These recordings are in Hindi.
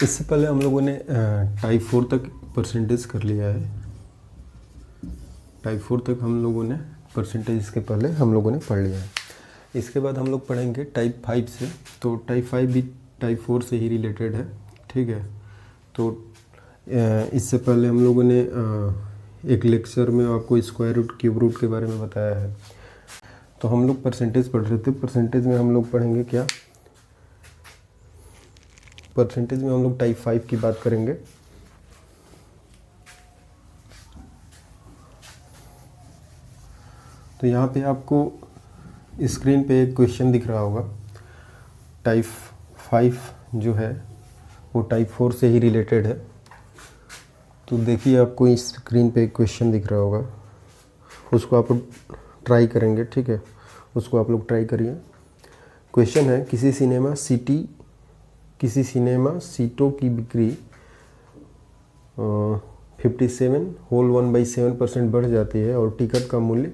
इससे पहले हम लोगों ने टाइप 4 तक परसेंटेज कर लिया है। टाइप 4 तक हम लोगों ने परसेंटेज के पहले हम लोगों ने पढ़ लिया है। इसके बाद हम लोग पढ़ेंगे टाइप 5 से। तो टाइप 5 भी टाइप 4 से ही रिलेटेड है, ठीक है। तो इससे पहले हम लोगों ने एक लेक्चर में आपको स्क्वायर रूट क्यूब रूट के बारे में बताया है। तो हम लोग परसेंटेज पढ़ रहे थे। परसेंटेज में हम लोग पढ़ेंगे क्या, परसेंटेज में हम लोग टाइप 5 की बात करेंगे। तो यहाँ पे आपको स्क्रीन पे एक क्वेश्चन दिख रहा होगा। टाइप 5 जो है वो टाइप 4 से ही रिलेटेड है। तो देखिए आपको इस स्क्रीन पे एक क्वेश्चन दिख रहा होगा, उसको आप ट्राई करेंगे, ठीक है। उसको आप लोग ट्राई करिए। क्वेश्चन है किसी सिनेमा सीटों की बिक्री 57 होल 1/7% बढ़ जाती है और टिकट का मूल्य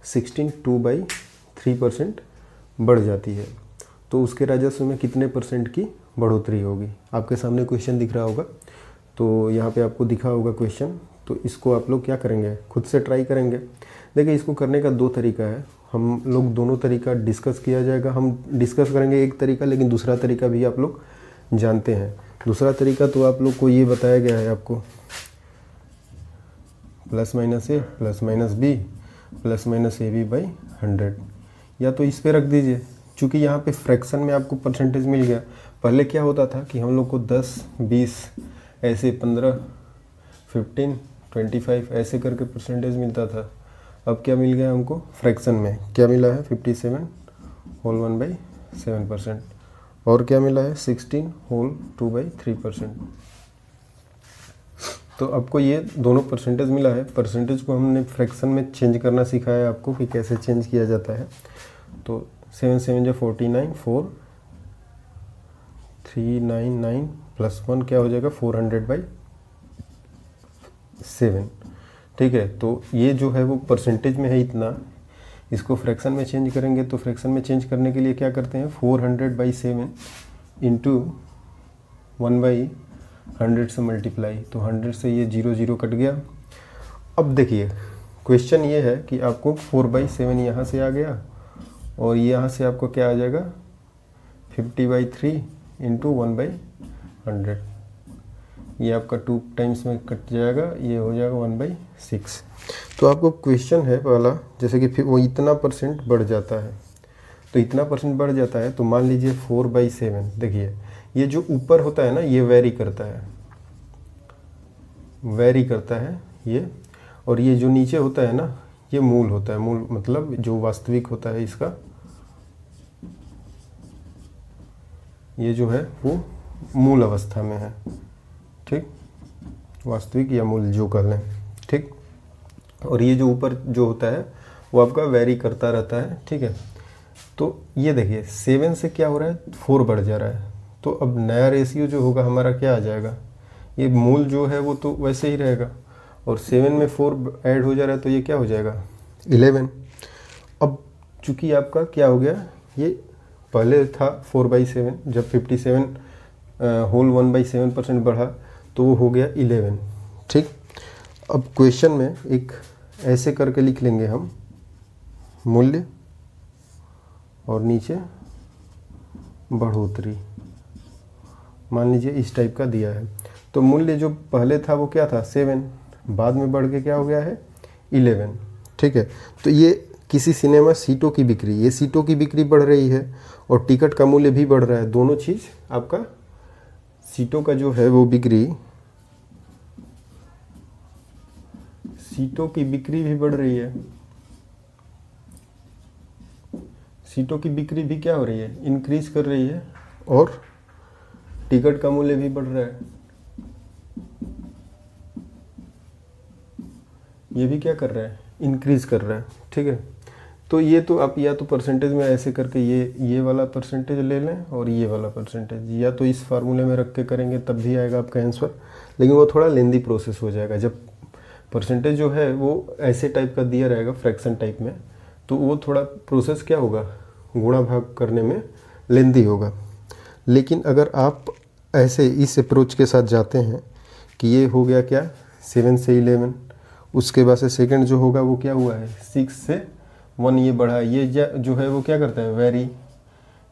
16 2/3% बढ़ जाती है, तो उसके राजस्व में कितने परसेंट की बढ़ोतरी होगी। आपके सामने क्वेश्चन दिख रहा होगा। तो यहाँ पे आपको दिखा होगा क्वेश्चन। तो इसको आप लोग क्या करेंगे, खुद से ट्राई करेंगे। देखिए इसको करने का दो तरीका है। हम लोग दोनों तरीका डिस्कस किया जाएगा। हम डिस्कस करेंगे एक तरीका, लेकिन दूसरा तरीका भी आप लोग जानते हैं। दूसरा तरीका तो आप लोग को ये बताया गया है आपको, plus minus A plus minus B plus minus A B by 100, या तो इस पे रख दीजिए। चूँकि यहाँ पे फ्रैक्शन में आपको परसेंटेज मिल गया। पहले क्या होता था कि हम लोग को 10 20 ऐसे 15 15 25 ऐसे करके परसेंटेज मिलता था। अब क्या मिल गया हमको, फ्रैक्शन में क्या मिला है 57 होल 1/7%, और क्या मिला है 16 होल 2/3%। तो आपको ये दोनों परसेंटेज मिला है। परसेंटेज को हमने फ्रैक्शन में चेंज करना सिखाया आपको कि कैसे चेंज किया जाता है। तो 7 7 जो 49 4 399 प्लस 1 क्या हो जाएगा 400/7, ठीक है। तो ये जो है वो परसेंटेज में है इतना। इसको फ्रैक्शन में चेंज करेंगे। तो फ्रैक्शन में चेंज करने के लिए क्या करते हैं, 400/7 इंटू 1/100 से मल्टीप्लाई। तो 100 से ये 0 0 कट गया। अब देखिए क्वेश्चन ये है कि आपको 4/7 यहाँ से आ गया और यहाँ से आपको क्या आ जाएगा 50/3 इंटू 1/100। ये आपका 2 टाइम्स में कट जाएगा, ये हो जाएगा 1/6। तो आपको क्वेश्चन है पहला, जैसे कि वो इतना परसेंट बढ़ जाता है। तो इतना परसेंट बढ़ जाता है, तो मान लीजिए 4/7। देखिए ये जो ऊपर होता है ना, ये वेरी करता है ये, और ये जो नीचे होता है ना, ये मूल होता है। मूल मतलब जो वास्तविक होता है इसका, ये जो है वो मूल अवस्था में है, ठीक। वास्तविक या मूल जो कर लें, ठीक। और ये जो ऊपर जो होता है वो आपका वेरी करता रहता है, ठीक है। तो ये देखिए 7 से क्या हो रहा है 4 बढ़ जा रहा है। तो अब नया रेशियो जो होगा हमारा क्या आ जाएगा, ये मूल जो है वो तो वैसे ही रहेगा, और 7 में 4 ऐड हो जा रहा है तो ये क्या हो जाएगा 11। अब चूँकि आपका क्या हो गया, ये पहले था 4/7, जब 57 होल 1/7% बढ़ा तो वो हो गया 11, ठीक। अब क्वेश्चन में एक ऐसे करके लिख लेंगे हम, मूल्य और नीचे बढ़ोतरी, मान लीजिए इस टाइप का दिया है। तो मूल्य जो पहले था वो क्या था 7, बाद में बढ़ के क्या हो गया है 11, ठीक है। तो ये किसी सिनेमा सीटों की बिक्री, ये सीटों की बिक्री बढ़ रही है और टिकट का मूल्य भी बढ़ रहा है। दोनों चीज़ आपका सीटों का जो है वो बिक्री, सीटों की बिक्री भी बढ़ रही है। सीटों की बिक्री भी क्या हो रही है, इंक्रीज कर रही है, और टिकट का मूल्य भी बढ़ रहा है। ये भी क्या कर रहा है, इंक्रीज कर रहा है, ठीक है। तो ये तो आप या तो परसेंटेज में ऐसे करके ये वाला परसेंटेज ले लें और ये वाला परसेंटेज, या तो इस फार्मूले में रख के करेंगे तब भी आएगा आपका आंसर, लेकिन वो थोड़ा लेंदी प्रोसेस हो जाएगा। जब परसेंटेज जो है वो ऐसे टाइप का दिया रहेगा फ्रैक्शन टाइप में, तो वो थोड़ा प्रोसेस क्या होगा, गुणा भाग करने में लेंदी होगा। लेकिन अगर आप ऐसे इस अप्रोच के साथ जाते हैं कि ये हो गया क्या 7 से 11, उसके बाद से सेकंड जो होगा वो क्या हुआ है 6 से 1 ये बढ़ा, ये जो है वो क्या करता है वेरी,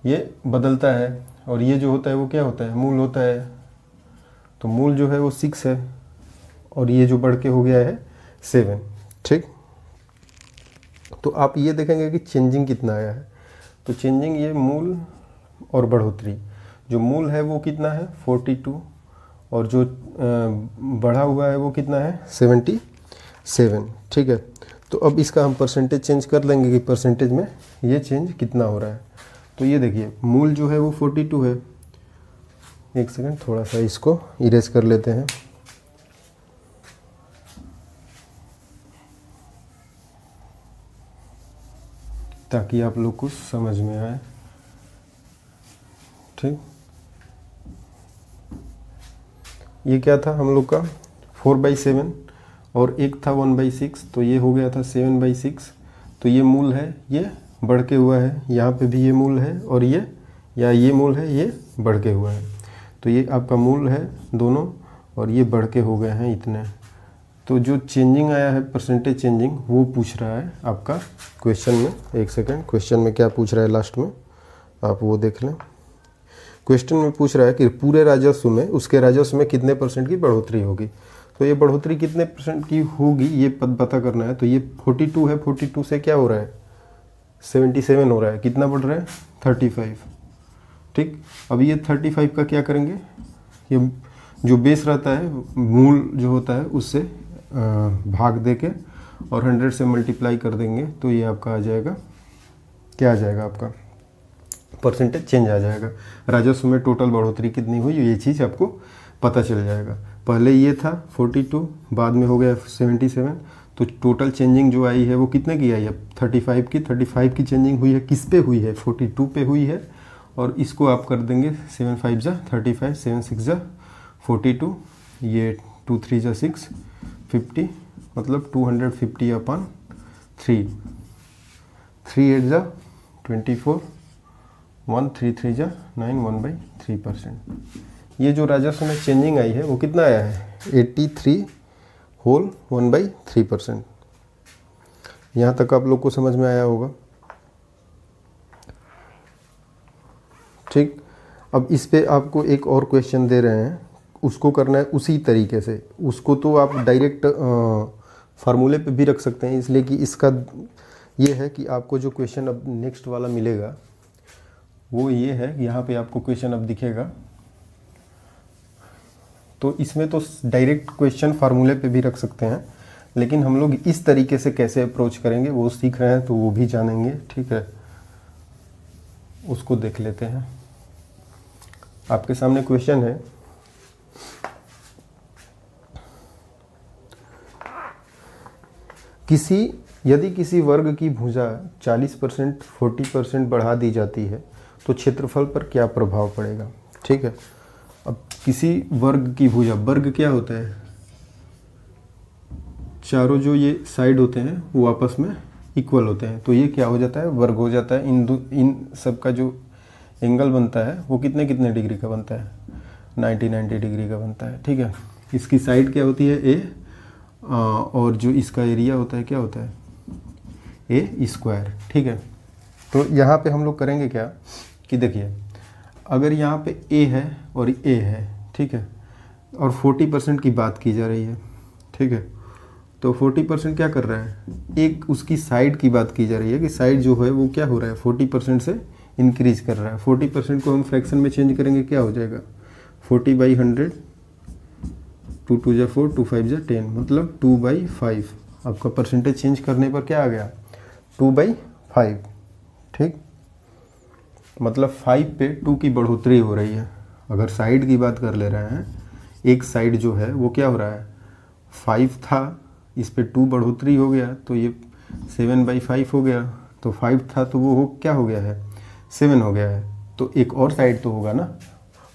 ये बदलता है, और ये जो होता है वो क्या होता है मूल होता है। तो मूल जो है वो 6 है और ये जो बढ़ के हो गया है 7। ठीक, तो आप ये देखेंगे कि चेंजिंग कितना आया है। तो चेंजिंग ये मूल और बढ़ोतरी, जो मूल है वो कितना है 42 और जो बढ़ा हुआ है वो कितना है 77। ठीक है, तो अब इसका हम परसेंटेज चेंज कर लेंगे कि परसेंटेज में ये चेंज कितना हो रहा है। तो ये देखिए मूल जो है वो 42 है। एक सेकंड, थोड़ा सा इसको इरेज कर लेते हैं। ताकि आप लोग को समझ में आए। ठीक, ये क्या था हम लोग का 4/7 और एक था 1/6, तो ये हो गया था 7/6। तो ये मूल है, ये बढ़ के हुआ है, यहाँ पे भी ये मूल है और ये मूल है, ये बढ़ के हुआ है। तो ये आपका मूल है दोनों और ये बढ़ के हो गए हैं इतने। तो जो चेंजिंग आया है परसेंटेज चेंजिंग वो पूछ रहा है आपका क्वेश्चन में। एक सेकंड, क्वेश्चन में क्या पूछ रहा है लास्ट में आप वो देख लें। क्वेश्चन में पूछ रहा है कि पूरे राजस्व में उसके राजस्व में कितने % की बढ़ोतरी होगी। तो ये बढ़ोतरी कितने % की होगी ये पता करना है। तो ये 42 है, 42 से क्या हो रहा है 77 हो रहा है, कितना बढ़ रहा है 35। ठीक, अब ये 35 का क्या करेंगे, ये जो बेस रहता है मूल जो होता है उससे भाग दे के और 100 से मल्टीप्लाई कर देंगे, तो ये आपका आ जाएगा, क्या आ जाएगा आपका परसेंटेज चेंज आ जाएगा। राजस्व में टोटल बढ़ोतरी कितनी हुई ये चीज़ आपको पता चल जाएगा। पहले ये था 42, बाद में हो गया 77, तो टोटल चेंजिंग जो आई है वो कितने की आई है 35 की चेंजिंग हुई है। किस पे हुई है 42 पे हुई है, और इसको आप कर देंगे 7 5 जा 35, 7 6 जा 42, ये 2 3 जा 6 50, मतलब 250/3, 3 8 जा 24, 1 3 3 जा 9, 1/3%। ये जो राजस्व में चेंजिंग आई है वो कितना आया है 83 होल 1/3%। यहाँ तक आप लोग को समझ में आया होगा। ठीक, अब इस पे आपको एक और क्वेश्चन दे रहे हैं, उसको करना है उसी तरीके से। उसको तो आप डायरेक्ट फार्मूले पे भी रख सकते हैं, इसलिए कि इसका ये है कि आपको जो क्वेश्चन अब नेक्स्ट वाला मिलेगा वो ये है, यहाँ पे आपको क्वेश्चन अब दिखेगा। तो इसमें तो डायरेक्ट क्वेश्चन फार्मूले पे भी रख सकते हैं, लेकिन हम लोग इस तरीके से कैसे अप्रोच करेंगे वो सीख रहे हैं, तो वो भी जानेंगे। ठीक है, उसको देख लेते हैं। आपके सामने क्वेश्चन है, यदि किसी वर्ग की भुजा 40% 40% बढ़ा दी जाती है तो क्षेत्रफल पर क्या प्रभाव पड़ेगा। ठीक है, अब किसी वर्ग की भुजा, वर्ग क्या होता है, चारों जो ये साइड होते हैं वो आपस में इक्वल होते हैं, तो ये क्या हो जाता है वर्ग हो जाता है। इन सब का जो एंगल बनता है वो कितने डिग्री का बनता है 90 डिग्री का बनता है। ठीक है, इसकी साइड क्या होती है ए, और जो इसका एरिया होता है क्या होता है A²। ठीक है, तो यहाँ पे हम लोग करेंगे क्या कि देखिए, अगर यहाँ पे A है और A है, ठीक है, और 40% की बात की जा रही है, ठीक है, तो 40% क्या कर रहा है, एक उसकी साइड की बात की जा रही है कि साइड जो है वो क्या हो रहा है 40% से इंक्रीज कर रहा है। 40% को हम फ्रैक्शन में चेंज करेंगे, क्या हो जाएगा 40/100, 2 2 जा 4, 2 5 जा 10, मतलब 2/5। आपका परसेंटेज चेंज करने पर क्या आ गया 2/5। ठीक, मतलब 5 पे 2 की बढ़ोतरी हो रही है। अगर साइड की बात कर ले रहे हैं, एक साइड जो है वो क्या हो रहा है 5 था, इस पे 2 बढ़ोतरी हो गया तो ये 7/5 हो गया। तो 5 था तो वो क्या हो गया है 7 हो गया है। तो एक और साइड तो होगा ना,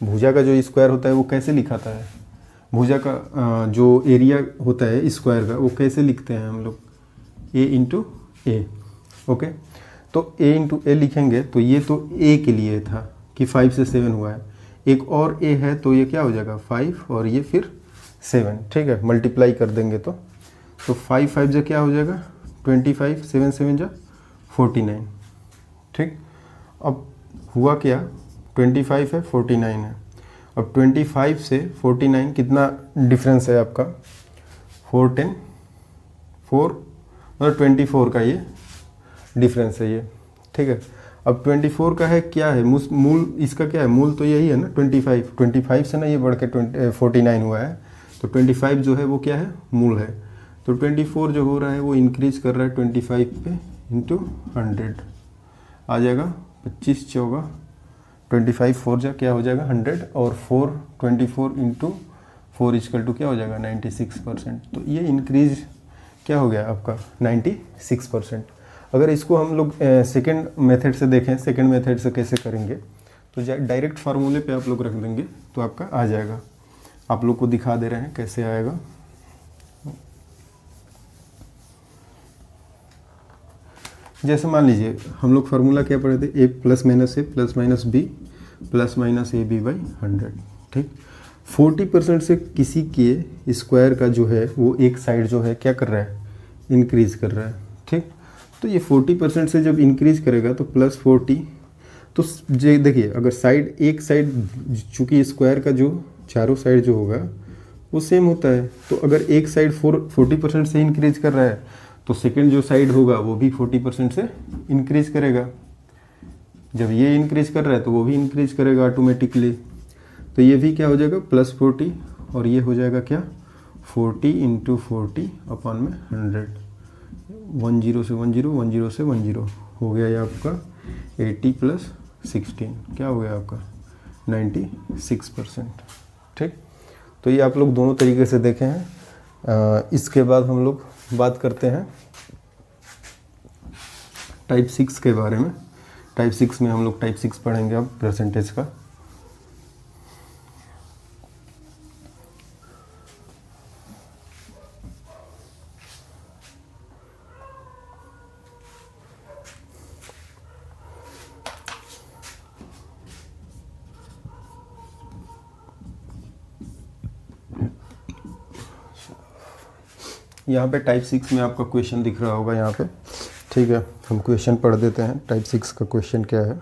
भुजा का जो स्क्वायर होता है वो कैसे लिखाता है, भुजा का जो एरिया होता है स्क्वायर का वो कैसे लिखते हैं हम लोग A/A। ओके, तो A/A लिखेंगे, तो ये तो A के लिए था कि 5 से 7 हुआ है। एक और a है तो ये क्या हो जाएगा 5 और ये फिर 7, ठीक है, मल्टीप्लाई कर देंगे तो 5 5 जा क्या हो जाएगा 25, 7 7 जा 49, ठीक। अब हुआ क्या, 25 है 49 है, अब 25 से 49 कितना डिफरेंस है आपका 4 10 4 मतलब 24 का ये डिफरेंस है ये, ठीक है। अब 24 का है क्या है मूल इसका क्या है, मूल तो यही है ना 25 से ना ये बढ़ के 49 हुआ है, तो 25 जो है वो क्या है मूल है, तो 24 जो हो रहा है वो इंक्रीज कर रहा है 25 पे इंटू 100 आ जाएगा 25 चौगा 25 4 जा क्या हो जाएगा 100 और 4 24 इंटू 4 इक्वल टू क्या हो जाएगा 96%। तो ये इंक्रीज क्या हो गया आपका 96%। अगर इसको हम लोग सेकेंड मेथड से देखें, सेकेंड मेथड से कैसे करेंगे, तो डायरेक्ट फार्मूले पे आप लोग रख देंगे तो आपका आ जाएगा। आप लोग को दिखा दे रहे हैं कैसे आएगा। जैसे मान लीजिए हम लोग फार्मूला क्या पढ़े थे, a plus minus a plus minus b plus minus A B by 100, ठीक। 40% से किसी के स्क्वायर का जो है वो एक साइड जो है क्या कर रहा है इंक्रीज कर रहा है, ठीक। तो ये 40% से जब इंक्रीज करेगा तो प्लस 40, तो देखिए अगर साइड एक साइड चूँकि स्क्वायर का जो चारों साइड जो होगा वो सेम होता है, तो अगर एक साइड 40% से इंक्रीज कर रहा है तो सेकंड जो साइड होगा वो भी 40% से इंक्रीज करेगा। जब ये इंक्रीज कर रहा है तो वो भी इंक्रीज करेगा ऑटोमेटिकली, तो ये भी क्या हो जाएगा प्लस 40 और ये हो जाएगा क्या 40 इंटू 40 अपॉन में 100, 10 से 10 10 से 10 हो गया ये आपका 80 प्लस 16 क्या हो गया आपका 96%, ठीक। तो ये आप लोग दोनों तरीके से देखे हैं। इसके बाद हम लोग बात करते हैं टाइप 6 के बारे में। टाइप 6 में हम लोग टाइप 6 पढ़ेंगे अब परसेंटेज का। यहाँ पे टाइप 6 में आपका क्वेश्चन दिख रहा होगा यहाँ पे, ठीक है। हम क्वेश्चन पढ़ देते हैं। टाइप 6 का क्वेश्चन क्या है।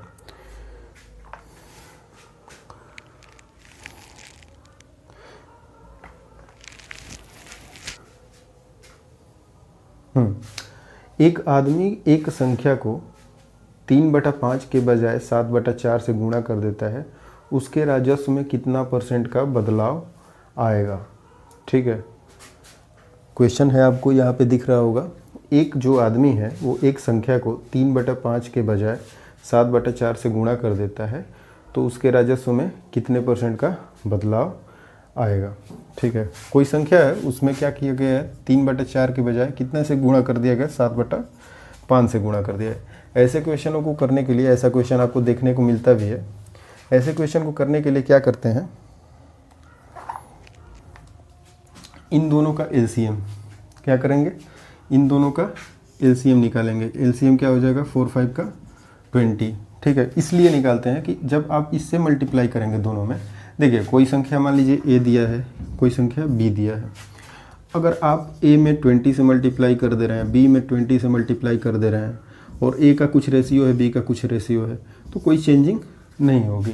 एक आदमी एक संख्या को 3/5 के बजाय 7/4 से गुणा कर देता है, उसके राजस्व में कितना % का बदलाव आएगा, ठीक है। क्वेश्चन है आपको यहाँ पे दिख रहा होगा, एक जो आदमी है वो एक संख्या को 3/5 के बजाय 7/4 से गुणा कर देता है, तो उसके राजस्व में कितने % का बदलाव आएगा, ठीक है। कोई संख्या है उसमें क्या किया गया है 3/4 के बजाय कितने से गुणा कर दिया गया 7/5 से गुणा कर दिया है। ऐसे क्वेश्चनों को करने के लिए, ऐसा क्वेश्चन आपको देखने को मिलता भी है, ऐसे क्वेश्चन को करने के लिए क्या करते हैं, इन दोनों का एलसीएम क्या करेंगे, इन दोनों का एलसीएम निकालेंगे। एलसीएम क्या हो जाएगा 4 5 का 20, ठीक है। इसलिए निकालते हैं कि जब आप इससे मल्टीप्लाई करेंगे दोनों में, देखिए कोई संख्या मान लीजिए ए दिया है, कोई संख्या बी दिया है, अगर आप ए में 20 से मल्टीप्लाई कर दे रहे हैं, बी में 20 से मल्टीप्लाई कर दे रहे हैं, और ए का कुछ रेशियो है, बी का कुछ रेशियो है, तो कोई चेंजिंग नहीं होगी।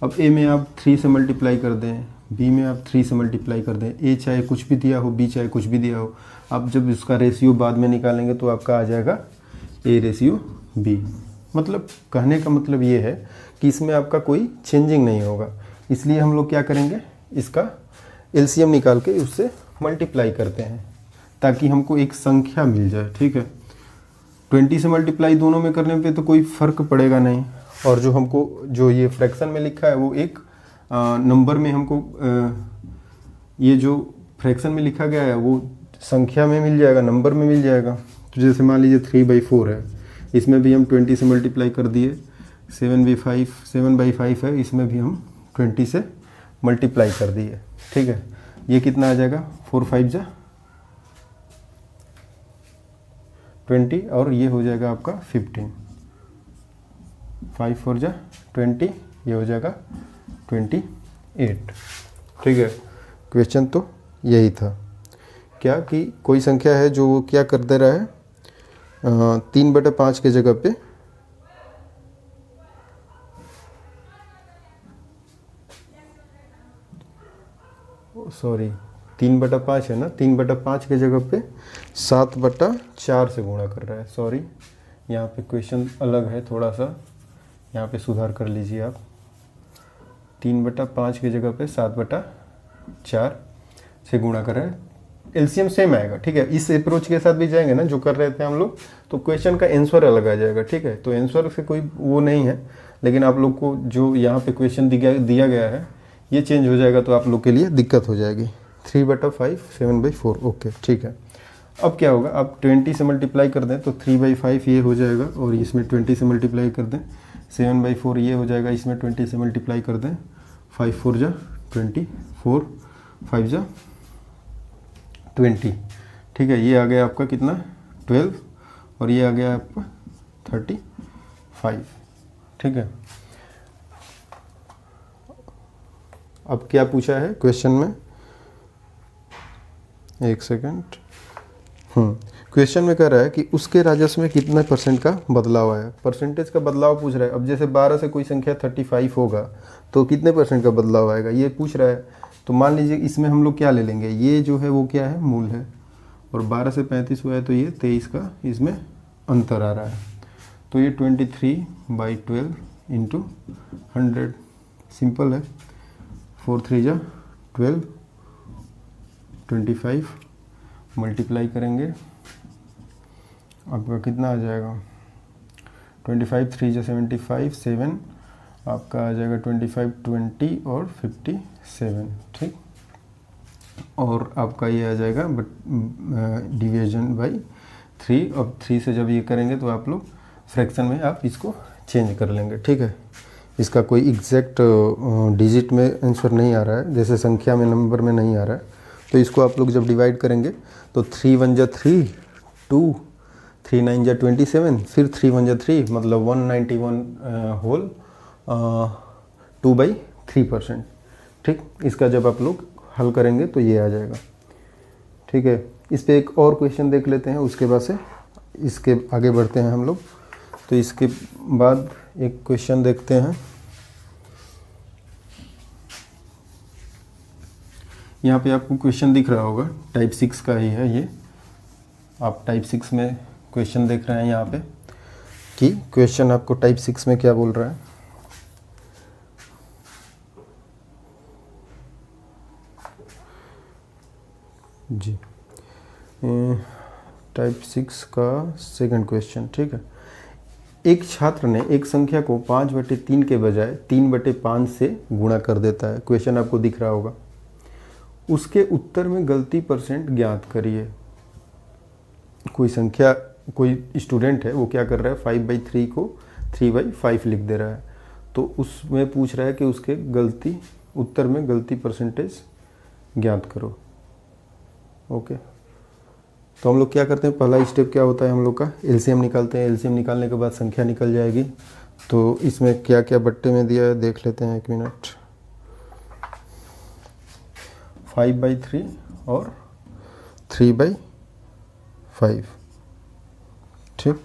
अब ए में आप 3 से मल्टीप्लाई कर दें, बी में आप 3 से मल्टीप्लाई कर दें, ए चाहे कुछ भी दिया हो, बी चाहे कुछ भी दिया हो, आप जब इसका रेशियो बाद में निकालेंगे तो आपका आ जाएगा ए रेशियो बी। मतलब कहने का मतलब ये है कि इसमें आपका कोई चेंजिंग नहीं होगा, इसलिए हम लोग क्या करेंगे, इसका एलसीएम निकाल के उससे मल्टीप्लाई करते हैं ताकि हमको एक संख्या मिल जाए, ठीक है। 20 से मल्टीप्लाई दोनों में करने पे तो कोई फ़र्क पड़ेगा नहीं, और जो हमको जो ये फ्रैक्शन में लिखा है वो एक नंबर में हमको ये जो फ्रैक्शन में लिखा गया है वो संख्या में मिल जाएगा, नंबर में मिल जाएगा। तो जैसे मान लीजिए 3/4 है, इसमें भी हम 20 से मल्टीप्लाई कर दिए, 7/5 है, इसमें भी हम 20 से मल्टीप्लाई कर दिए, ठीक है। ये कितना आ जाएगा 4 5 जा 20 और ये हो जाएगा आपका 15, 5 4 जा 20, ये हो जाएगा 28। ठीक है, क्वेश्चन तो यही था क्या कि कोई संख्या है जो वो क्या कर दे रहा है, 3/5 के जगह पे सॉरी 3/5 है ना, 3/5 के जगह पे 7/4 से गुणा कर रहा है। सॉरी, यहाँ पे क्वेश्चन अलग है थोड़ा सा, यहाँ पे सुधार कर लीजिए आप। 3/5 की जगह पे 7/4 से गुणा कर रहे हैं। एलसीएम सेम आएगा, ठीक है। इस अप्रोच के साथ भी जाएंगे ना जो कर रहे थे हम लोग, तो क्वेश्चन का आंसर अलग आ जाएगा, ठीक है। तो आंसर से कोई वो नहीं है, लेकिन आप लोग को जो यहाँ पे क्वेश्चन दिया गया है ये चेंज हो जाएगा तो आप लोग के लिए दिक्कत हो जाएगी। 3/5 7/4, ओके ठीक है। अब क्या होगा, आप 20 से मल्टीप्लाई कर दें तो 3/5 ये हो जाएगा, और इसमें 20 से मल्टीप्लाई कर दें 7/4 ये हो जाएगा, इसमें 20 से मल्टीप्लाई कर दें 5 4 जा 24 5 जा 20, ठीक है। ये आ गया आपका कितना 12, और ये आ गया आपका 35, ठीक है। अब क्या पूछा है क्वेश्चन में, एक सेकंड, क्वेश्चन में कह रहा है कि उसके राजस्व में कितने % का बदलाव आया। परसेंटेज का बदलाव पूछ रहा है। अब जैसे 12 से कोई संख्या 35 होगा तो कितने % का बदलाव आएगा ये पूछ रहा है। तो मान लीजिए इसमें हम लोग क्या ले लेंगे, ये जो है वो क्या है, मूल है, और 12 से 35 हुआ है तो ये 23 का इसमें अंतर आ रहा है। तो ये 23/12 इंटू 100, सिंपल है, 4 3 जा 12, 25 मल्टीप्लाई करेंगे आपका कितना आ जाएगा, 25 3 जा 75, 7 आपका आ जाएगा 25 20 और 57, ठीक। और आपका ये आ जाएगा डिवीजन बाई 3। अब 3 से जब ये करेंगे तो आप लोग फ्रैक्शन में आप इसको चेंज कर लेंगे, ठीक है। इसका कोई एग्जैक्ट डिजिट में आंसर नहीं आ रहा है, जैसे संख्या में नंबर में नहीं आ रहा है, तो इसको आप लोग जब डिवाइड करेंगे तो 3 1 जा 3 2, 3 9 जा 27, फिर 3 1 जा 3 मतलब 191 होल 2/3%, ठीक। इसका जब आप लोग हल करेंगे तो ये आ जाएगा, ठीक है। इस पे एक और क्वेश्चन देख लेते हैं, उसके बाद से इसके आगे बढ़ते हैं हम लोग। तो इसके बाद एक क्वेश्चन देखते हैं, यहाँ पे आपको क्वेश्चन दिख रहा होगा, टाइप 6 का ही है ये। आप टाइप 6 में क्वेश्चन देख रहे हैं यहाँ पे कि क्वेश्चन आपको टाइप 6 में क्या बोल रहा है। जी, टाइप 6 का सेकंड क्वेश्चन, ठीक है। एक छात्र ने एक संख्या को 5/3 के बजाय 3/5 से गुणा कर देता है। क्वेश्चन आपको दिख रहा होगा। उसके उत्तर में गलती % ज्ञात करिए। कोई संख्या, कोई स्टूडेंट है वो क्या कर रहा है, 5/3 को 3/5 लिख दे रहा है। तो उसमें पूछ रहा है कि उसके गलती उत्तर में गलती % ज्ञात करो। ओके, तो हम लोग क्या करते हैं, पहला स्टेप क्या होता है हम लोग का, एलसीएम निकालते हैं। एलसीएम निकालने के बाद संख्या निकल जाएगी। तो इसमें क्या क्या बट्टे में दिया है देख लेते हैं, एक मिनट। 5/3 और 3/5, ठीक।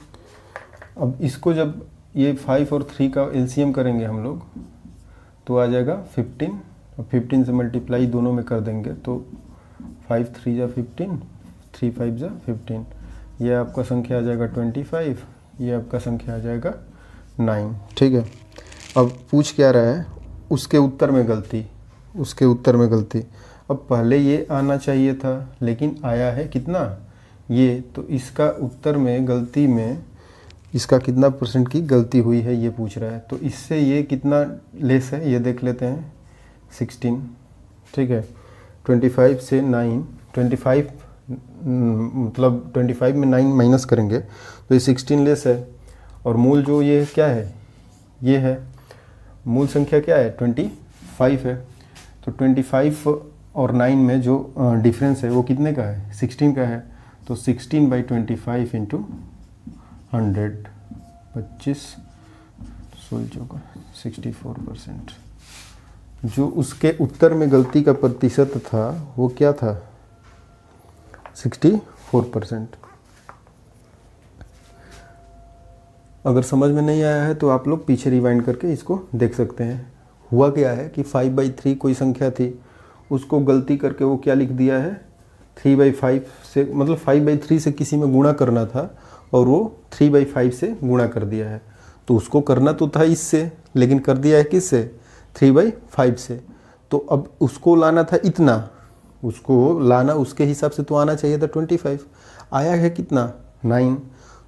अब इसको जब ये 5 और 3 का एलसीएम करेंगे हम लोग तो आ जाएगा 15, और 15 से मल्टीप्लाई दोनों में कर देंगे तो 5 3 जा 15, 3 5 जा 15, ये आपका संख्या आ जाएगा 25, ये आपका संख्या आ जाएगा 9, ठीक है। अब पूछ क्या रहा है, उसके उत्तर में गलती, उसके उत्तर में गलती। अब पहले ये आना चाहिए था लेकिन आया है कितना, ये, तो इसका उत्तर में गलती में इसका कितना % की गलती हुई है ये पूछ रहा है। तो इससे ये कितना लेस है ये देख लेते हैं, 16, ठीक है। 25 से 9, 25 मतलब 25 में 9 माइनस करेंगे तो ये 16 लेस है। और मूल जो ये क्या है, ये है मूल संख्या क्या है, 25 है। तो 25 और 9 में जो डिफरेंस है वो कितने का है, 16 का है। तो 16/25 इंटू 100, 25 16 64%, जो उसके उत्तर में गलती का प्रतिशत था वो क्या था, 64%। अगर समझ में नहीं आया है तो आप लोग पीछे रिवाइंड करके इसको देख सकते हैं। हुआ क्या है कि 5/3 कोई संख्या थी, उसको गलती करके वो क्या लिख दिया है, 3/5 से, मतलब 5/3 से किसी में गुणा करना था और वो 3/5 से गुणा कर दिया है। तो उसको करना तो था इससे, लेकिन कर दिया है किससे, 3/5 से। तो अब उसको लाना था इतना, उसको लाना उसके हिसाब से तो आना चाहिए था 25, आया है कितना, 9।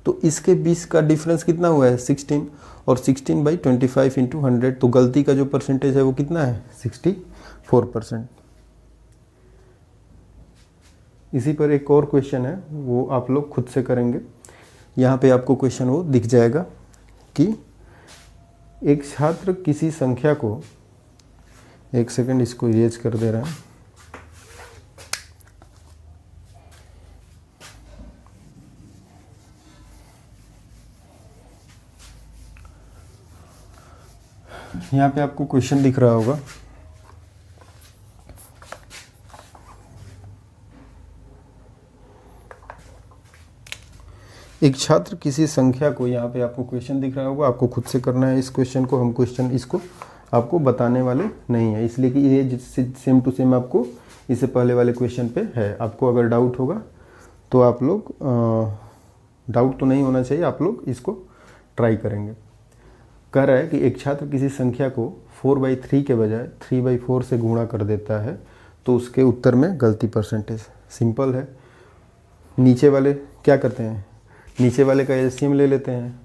तो इसके बीच का डिफरेंस कितना हुआ है, 16, और 16/25 × 100, तो गलती का जो परसेंटेज है वो कितना है, 64%। इसी पर एक और क्वेश्चन है, वो आप लोग खुद से करेंगे। यहाँ पे आपको क्वेश्चन वो दिख जाएगा कि एक छात्र किसी संख्या को, एक सेकंड इसको इरेज कर दे रहा है। यहाँ पे आपको क्वेश्चन दिख रहा होगा, एक छात्र किसी संख्या को, यहाँ पे आपको क्वेश्चन दिख रहा होगा, आपको खुद से करना है इस क्वेश्चन को, हम क्वेश्चन इसको आपको बताने वाले नहीं है, इसलिए कि ये सेम टू सेम आपको इससे पहले वाले क्वेश्चन पे है। आपको अगर डाउट होगा तो आप लोग, डाउट तो नहीं होना चाहिए, आप लोग इसको ट्राई करेंगे। कह रहा है कि एक छात्र किसी संख्या को 4/3 के बजाय 3/4 से गुणा कर देता है, तो उसके उत्तर में गलती परसेंटेज। सिंपल है, नीचे वाले क्या करते हैं, नीचे वाले का एलसीएम ले लेते हैं,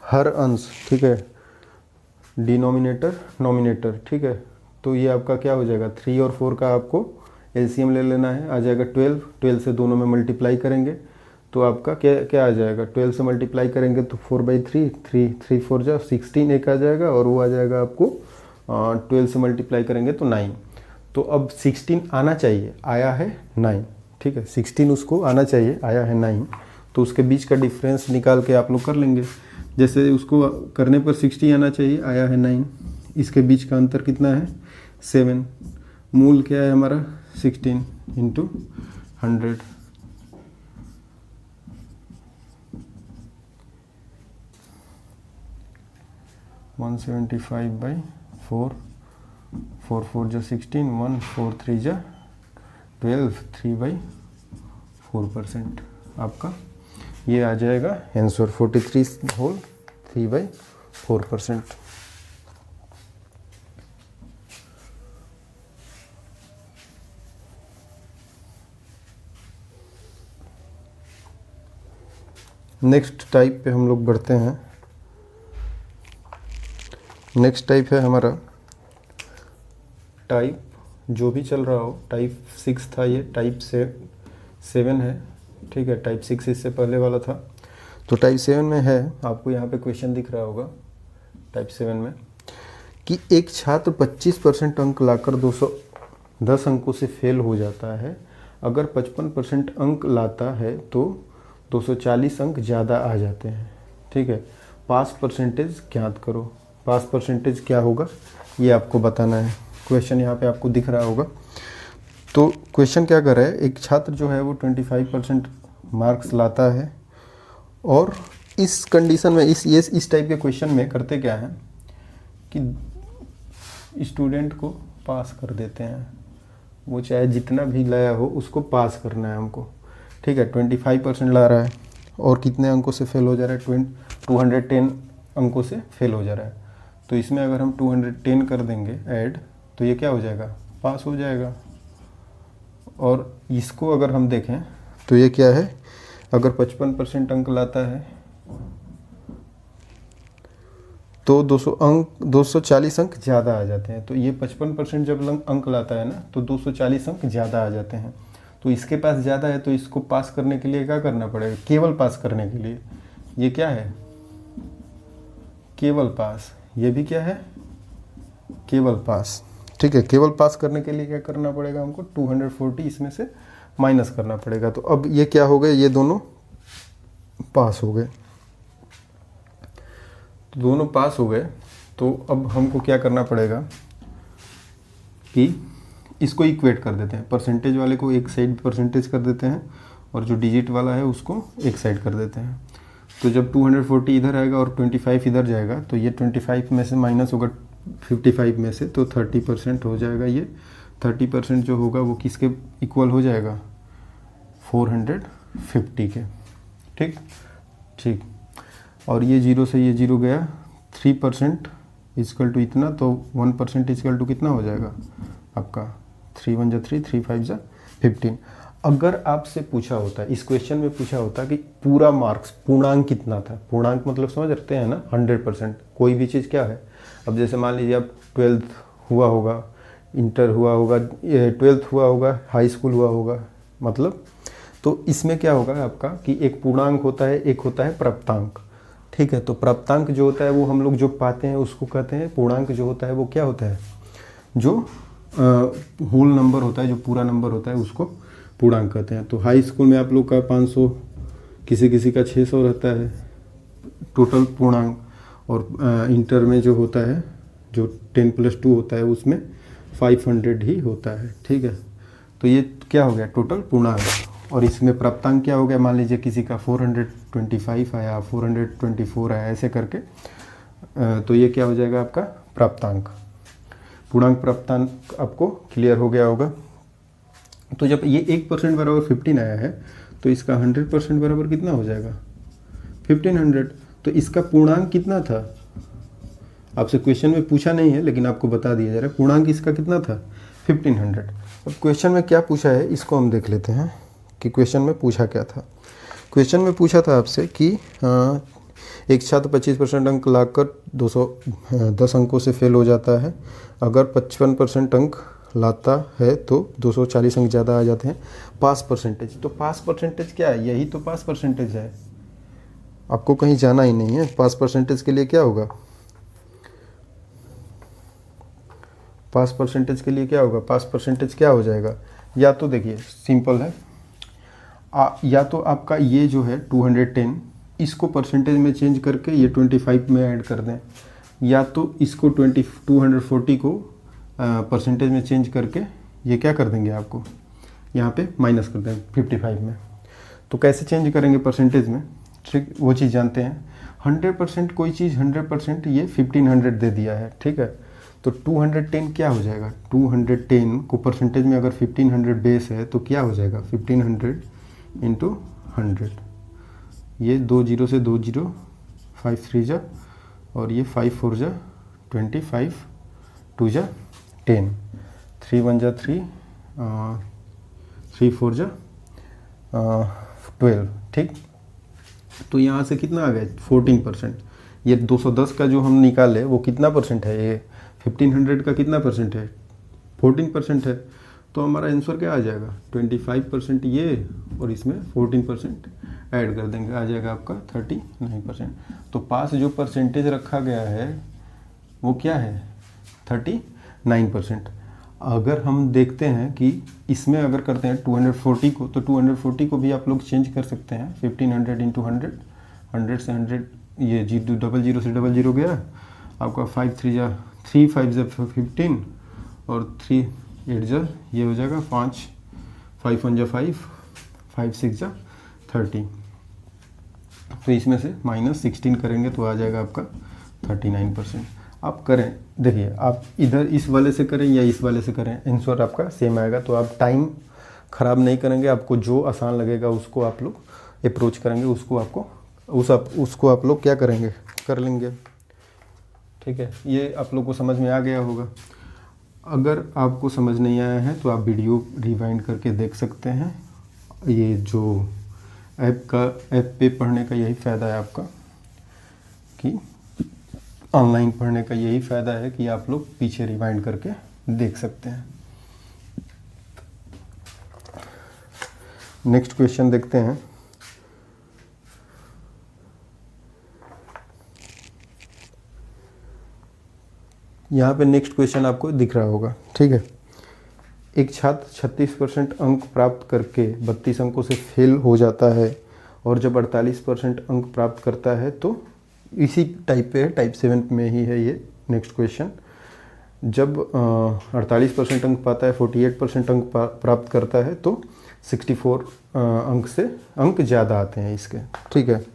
हर अंश, ठीक है, डिनोमिनेटर नोमिनेटर, ठीक है। तो ये आपका क्या हो जाएगा, 3 और 4 का आपको एलसीएम ले लेना है, आ जाएगा 12 से दोनों में मल्टीप्लाई करेंगे तो आपका क्या आ जाएगा, 12 से मल्टीप्लाई करेंगे तो 4/3, 3 4 जा 16 एक आ जाएगा, और वो आ जाएगा आपको 12 से मल्टीप्लाई करेंगे तो 9। तो अब 16 आना चाहिए, आया है 9, ठीक है, 16 उसको आना चाहिए, आया है 9। तो उसके बीच का डिफरेंस निकाल के आप लोग कर लेंगे। जैसे उसको करने पर 60 आना चाहिए, आया है 9, इसके बीच का अंतर कितना है, 7। मूल क्या है हमारा, 16 × 100, 175/4, 4 4 जा 16, 1 4 3 जा 12, 3/4% आपका ये आ जाएगा आंसर, 43 होल 3/4%। नेक्स्ट टाइप पे हम लोग बढ़ते हैं। नेक्स्ट टाइप है हमारा टाइप, जो भी चल रहा हो, टाइप 6 था ये, टाइप 7 है, ठीक है, टाइप 6 इससे पहले वाला था। तो टाइप 7 में है, आपको यहाँ पे क्वेश्चन दिख रहा होगा टाइप 7 में, कि एक छात्र 25% अंक लाकर 210 अंकों से फेल हो जाता है। अगर 55% अंक लाता है तो 240 अंक ज़्यादा आ जाते हैं, ठीक है। पास परसेंटेज ज्ञात करो। पास परसेंटेज क्या होगा ये आपको बताना है। क्वेश्चन यहाँ पे आपको दिख रहा होगा। तो क्वेश्चन क्या कर रहा है, एक छात्र जो है वो 25% मार्क्स लाता है, और इस कंडीशन में इस टाइप के क्वेश्चन में करते क्या है कि स्टूडेंट को पास कर देते हैं, वो चाहे जितना भी लाया हो उसको पास करना है हमको, ठीक है। 25% ला रहा है और कितने अंकों से फेल हो जा रहा है, 210 अंकों से फेल हो जा रहा है। तो इसमें अगर हम 210 कर देंगे ऐड, तो ये क्या हो जाएगा, पास हो जाएगा। और इसको अगर हम देखें तो ये क्या है, अगर 55% अंक लाता है तो 240 अंक ज़्यादा आ जाते हैं। तो ये 55% जब अंक लाता है ना, तो 240 अंक ज़्यादा आ जाते हैं। तो इसके पास ज़्यादा है, तो इसको पास करने के लिए क्या करना पड़ेगा, केवल पास करने के लिए ये क्या है, केवल पास। ये भी क्या है, केवल पास, ठीक है। केवल पास करने के लिए क्या करना पड़ेगा हमको, 240 इसमें से माइनस करना पड़ेगा। तो अब ये क्या हो गए, ये दोनों पास हो गए। तो दोनों पास हो गए, तो अब हमको क्या करना पड़ेगा, कि इसको इक्वेट कर देते हैं, परसेंटेज वाले को एक साइड परसेंटेज कर देते हैं और जो डिजिट वाला है उसको एक साइड कर देते हैं। तो जब 240 इधर आएगा और 25 इधर जाएगा तो ये 25 में से माइनस होगा 55 में से, तो 30% हो जाएगा। ये 30% जो होगा वो किसके इक्वल हो जाएगा, 450 के। ठीक ठीक। और ये जीरो से ये जीरो गया, 3% इजकल टू इतना, तो 1% इजकल टू कितना हो जाएगा आपका 3 1 जा 3 3 5 जा 15। अगर आपसे पूछा होता, इस क्वेश्चन में पूछा होता कि पूरा मार्क्स पूर्णांक कितना था, पूर्णांक मतलब समझ रखते हैं ना 100%, कोई भी चीज़ क्या है। अब जैसे मान लीजिए आप 12th हुआ होगा, इंटर हुआ होगा, 12th हुआ होगा, हाई स्कूल हुआ होगा, मतलब तो इसमें क्या होगा आपका कि एक पूर्णांक होता है, एक होता है प्राप्तांक। ठीक है, तो प्राप्तांक जो होता है वो हम लोग जो पाते हैं उसको कहते हैं, पूर्णांक जो होता है वो क्या होता है, जो होल नंबर होता है, जो पूरा नंबर होता है उसको पूर्णांक कहते हैं। तो हाई स्कूल में आप लोग का 500, किसी किसी का 600 रहता है टोटल पूर्णांक, और इंटर में जो होता है, जो 10+2 होता है उसमें 500 ही होता है। ठीक है, तो ये क्या हो गया टोटल पूर्णांक। और इसमें प्राप्तांक क्या हो गया, मान लीजिए किसी का 425 आया, 424 आया, ऐसे करके, तो ये क्या हो जाएगा आपका प्राप्तांक। पूर्णांक प्राप्तांक आपको क्लियर हो गया होगा। तो जब ये 1% बराबर 15 आया है तो इसका 100% बराबर कितना हो जाएगा 1500। तो इसका पूर्णांक कितना था, आपसे क्वेश्चन में पूछा नहीं है लेकिन आपको बता दिया जा रहा है, पूर्णांक इसका कितना था 1500। अब क्वेश्चन में क्या पूछा है इसको हम देख लेते हैं कि क्वेश्चन में पूछा क्या था। क्वेश्चन में पूछा था आपसे कि एक छात्र 25% अंक लाकर 210 अंकों से फेल हो जाता है, अगर 55% अंक लाता है तो 240 अंक ज़्यादा आ जाते हैं, पास परसेंटेज। तो पास परसेंटेज क्या है, यही तो पास परसेंटेज है, आपको कहीं जाना ही नहीं है। पास परसेंटेज के लिए क्या होगा, पास परसेंटेज के लिए क्या होगा, पास परसेंटेज क्या हो जाएगा, या तो देखिए सिंपल है, या तो आपका ये जो है 210 इसको परसेंटेज में चेंज करके ये 25 में ऐड कर दें, या तो इसको 240 को परसेंटेज में चेंज करके ये क्या कर देंगे, आपको यहाँ पे माइनस कर दें 55 में। तो कैसे चेंज करेंगे परसेंटेज में, ठीक वो चीज़ जानते हैं। 100% कोई चीज़ 100% ये 1500 दे दिया है, ठीक है, तो 210 क्या हो जाएगा, 210 को परसेंटेज में अगर 1500 बेस है तो क्या हो जाएगा 1500 इंटू 100, ये 2 जीरो से 2 जीरो, 5 3 जा, और ये 5 4 जा 25, 2 जा 10, 3 1 जा 3, 3 4 जा 12। ठीक, तो यहाँ से कितना आ गया 14%। ये 210 का जो हम निकाले वो कितना परसेंट है, ये 1500 का कितना परसेंट है 14% है। तो हमारा आंसर क्या आ जाएगा 25% ये, और इसमें 14% ऐड कर देंगे, आ जाएगा आपका 39%। तो पास जो परसेंटेज रखा गया है वो क्या है 39%। अगर हम देखते हैं कि इसमें अगर करते हैं 240 को, तो 240 को भी आप लोग चेंज कर सकते हैं 1500 इंटू 100, 100 से 100, ये डबल जीरो से डबल जीरो गया आपका, 5 3 जा 3 5 जा 15, और 3 8 जा ये हो जाएगा 5, 5 1 जा 5, 5 6 जा 30। तो इसमें से -16 करेंगे तो आ जाएगा आपका 39%। आप करें, देखिए आप इधर इस वाले से करें या इस वाले से करें, आंसर आपका सेम आएगा। तो आप टाइम ख़राब नहीं करेंगे, आपको जो आसान लगेगा उसको आप लोग अप्रोच करेंगे, उसको आपको उसको आप लोग क्या करेंगे, कर लेंगे। ठीक है, ये आप लोग को समझ में आ गया होगा। अगर आपको समझ नहीं आया है तो आप वीडियो रिवाइंड करके देख सकते हैं। ये जो ऐप पे पढ़ने का यही फ़ायदा है आपका, कि ऑनलाइन पढ़ने का यही फ़ायदा है कि आप लोग पीछे रिवाइंड करके देख सकते हैं। नेक्स्ट क्वेश्चन देखते हैं। यहाँ पे नेक्स्ट क्वेश्चन आपको दिख रहा होगा, ठीक है। एक छात्र 36% अंक प्राप्त करके 32 अंकों से फेल हो जाता है, और जब 48% अंक प्राप्त करता है तो इसी टाइप पे है, टाइप 7 में ही है ये नेक्स्ट क्वेश्चन। जब 48% अंक पाता है, 48% अंक प्राप्त करता है, तो 64 अंक से अंक ज़्यादा आते हैं इसके। ठीक है,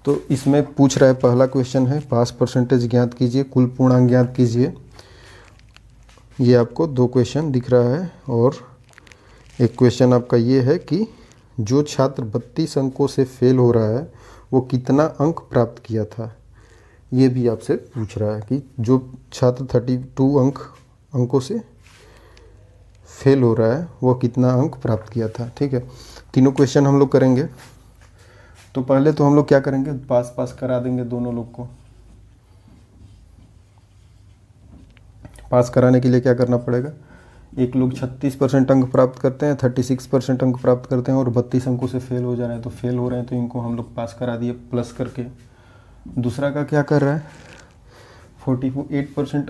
तो इसमें पूछ रहा है, पहला क्वेश्चन है पास परसेंटेज ज्ञात कीजिए, कुल पूर्णांक ज्ञात कीजिए। ये आपको 2 क्वेश्चन दिख रहा है, और एक क्वेश्चन आपका ये है कि जो छात्र 32 अंकों से फेल हो रहा है वो कितना अंक प्राप्त किया था। ये भी आपसे पूछ रहा है कि जो छात्र 32 अंकों से फेल हो रहा है वो कितना अंक प्राप्त किया था। ठीक है, तीनों क्वेश्चन हम लोग करेंगे। तो पहले तो हम लोग क्या करेंगे, पास करा देंगे दोनों लोग को। पास कराने के लिए क्या करना पड़ेगा, एक लोग 36% अंक प्राप्त करते हैं, 36% अंक प्राप्त करते हैं और 32 अंकों से फेल हो जा रहे हैं, तो फेल हो रहे हैं तो इनको हम लोग पास करा दिए प्लस करके। दूसरा का क्या कर रहा है, 48%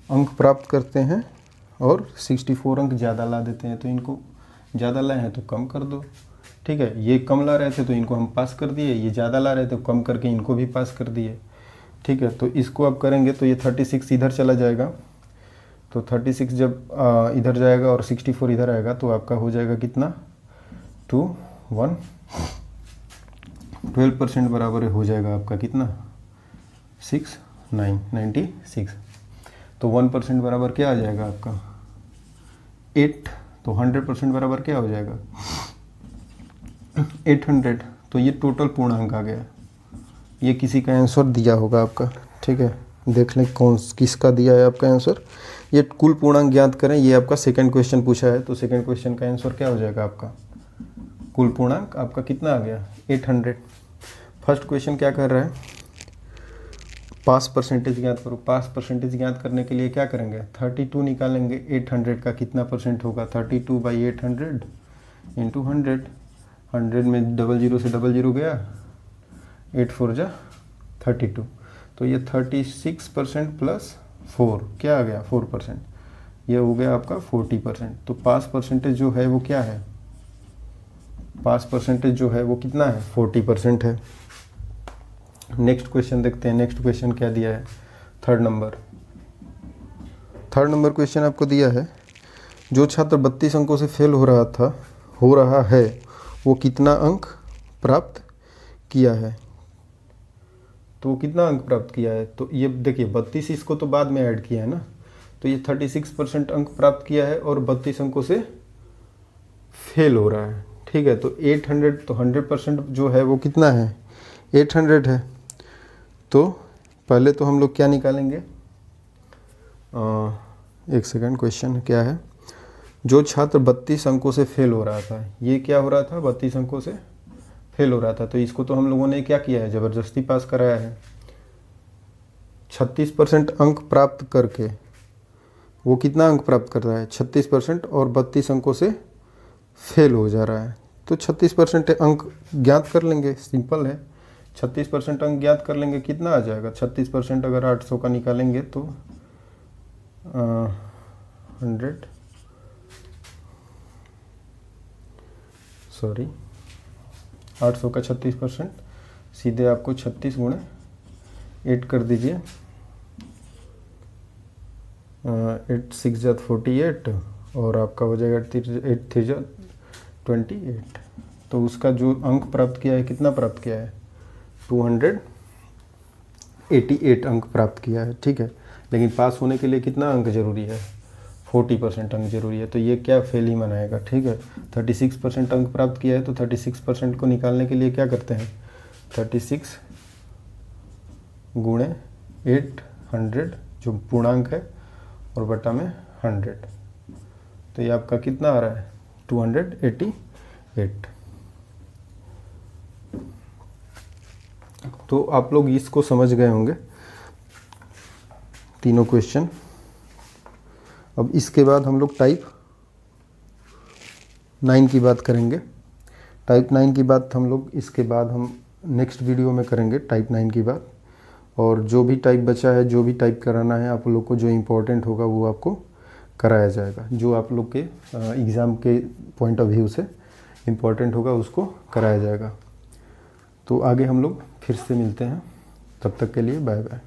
अंक प्राप्त करते हैं और 64 अंक ज़्यादा ला देते हैं, तो इनको ज़्यादा लाए हैं तो कम कर दो। ठीक है, ये कम ला रहे थे तो इनको हम पास कर दिए, ये ज़्यादा ला रहे थे तो कम करके इनको भी पास कर दिए। ठीक है, तो इसको आप करेंगे तो ये 36 इधर चला जाएगा, तो 36 जब इधर जाएगा और 64 इधर आएगा तो आपका हो जाएगा कितना, 12% बराबर हो जाएगा आपका कितना, 96। तो 1% बराबर क्या आ जाएगा आपका, 8। तो 100% बराबर क्या हो जाएगा, 800। तो ये टोटल पूर्णांक आ गया। ये किसी का आंसर दिया होगा आपका। ठीक है, देख लें किसका दिया है आपका आंसर। ये कुल पूर्णांक ज्ञात करें, ये आपका सेकंड क्वेश्चन पूछा है, तो सेकंड क्वेश्चन का आंसर क्या हो जाएगा आपका, कुल पूर्णांक आपका कितना आ गया, 800। फर्स्ट क्वेश्चन क्या कर रहा है, पास परसेंटेज ज्ञात करो। पास परसेंटेज ज्ञात करने के लिए क्या करेंगे, 32 निकालेंगे, 800 का कितना परसेंट होगा, 32/800 इंटू 100। 100 में 00 से 00 गया, 8 4 जा 32, तो ये 36% प्लस 4 क्या आ गया, 4%। ये हो गया आपका 40%। तो पास परसेंटेज जो है वो क्या है, पास परसेंटेज जो है वो कितना है, 40% है। नेक्स्ट क्वेश्चन देखते हैं, नेक्स्ट क्वेश्चन क्या दिया है, थर्ड नंबर क्वेश्चन आपको दिया है, जो छात्र 32 अंकों से फेल हो रहा है वो कितना अंक प्राप्त किया है। तो कितना अंक प्राप्त किया है, तो ये देखिए 32 इसको तो बाद में ऐड किया है ना, तो ये 36% अंक प्राप्त किया है और 32 अंकों से फेल हो रहा है। ठीक है, तो 800, तो 100% जो है वो कितना है, 800 है। तो पहले तो हम लोग क्या निकालेंगे, एक सेकंड, क्वेश्चन क्या है, जो छात्र 32 अंकों से फेल हो रहा था, ये क्या हो रहा था, 32 अंकों से फेल हो रहा था, तो इसको तो हम लोगों ने क्या किया है, ज़बरदस्ती पास कराया है। 36% अंक प्राप्त करके वो कितना अंक प्राप्त कर रहा है, 36%, और 32 अंकों से फेल हो जा रहा है, तो 36% अंक ज्ञात कर लेंगे, सिंपल है। 36% अंक ज्ञात कर लेंगे, कितना आ जाएगा, 36% अगर 800 का निकालेंगे तो 800 का 36%, सीधे आपको 36 गुणे 8 कर दीजिए, 8 6 जा 48 और आपका हो जाएगा 8 3 जा 28। तो उसका जो अंक प्राप्त किया है, कितना प्राप्त किया है, 288 अंक प्राप्त किया है। ठीक है, लेकिन पास होने के लिए कितना अंक जरूरी है, 40% अंक जरूरी है, तो ये क्या फेल ही मनाएगा। ठीक है, 36% अंक प्राप्त किया है, तो 36% को निकालने के लिए क्या करते हैं, 36 गुणे 800 जो पूर्णांक है और बटा में 100, तो ये आपका कितना आ रहा है, 288। तो आप लोग इसको समझ गए होंगे, तीनों क्वेश्चन। अब इसके बाद हम लोग टाइप 9 की बात करेंगे। टाइप 9 की बात हम लोग इसके बाद हम नेक्स्ट वीडियो में करेंगे, टाइप 9 की बात। और जो भी टाइप बचा है, जो भी टाइप कराना है आप लोग को, जो इम्पोर्टेंट होगा वो आपको कराया जाएगा, जो आप लोग के एग्ज़ाम के पॉइंट ऑफ व्यू से इम्पोर्टेंट होगा उसको कराया जाएगा। तो आगे हम लोग फिर से मिलते हैं, तब तक के लिए बाय बाय।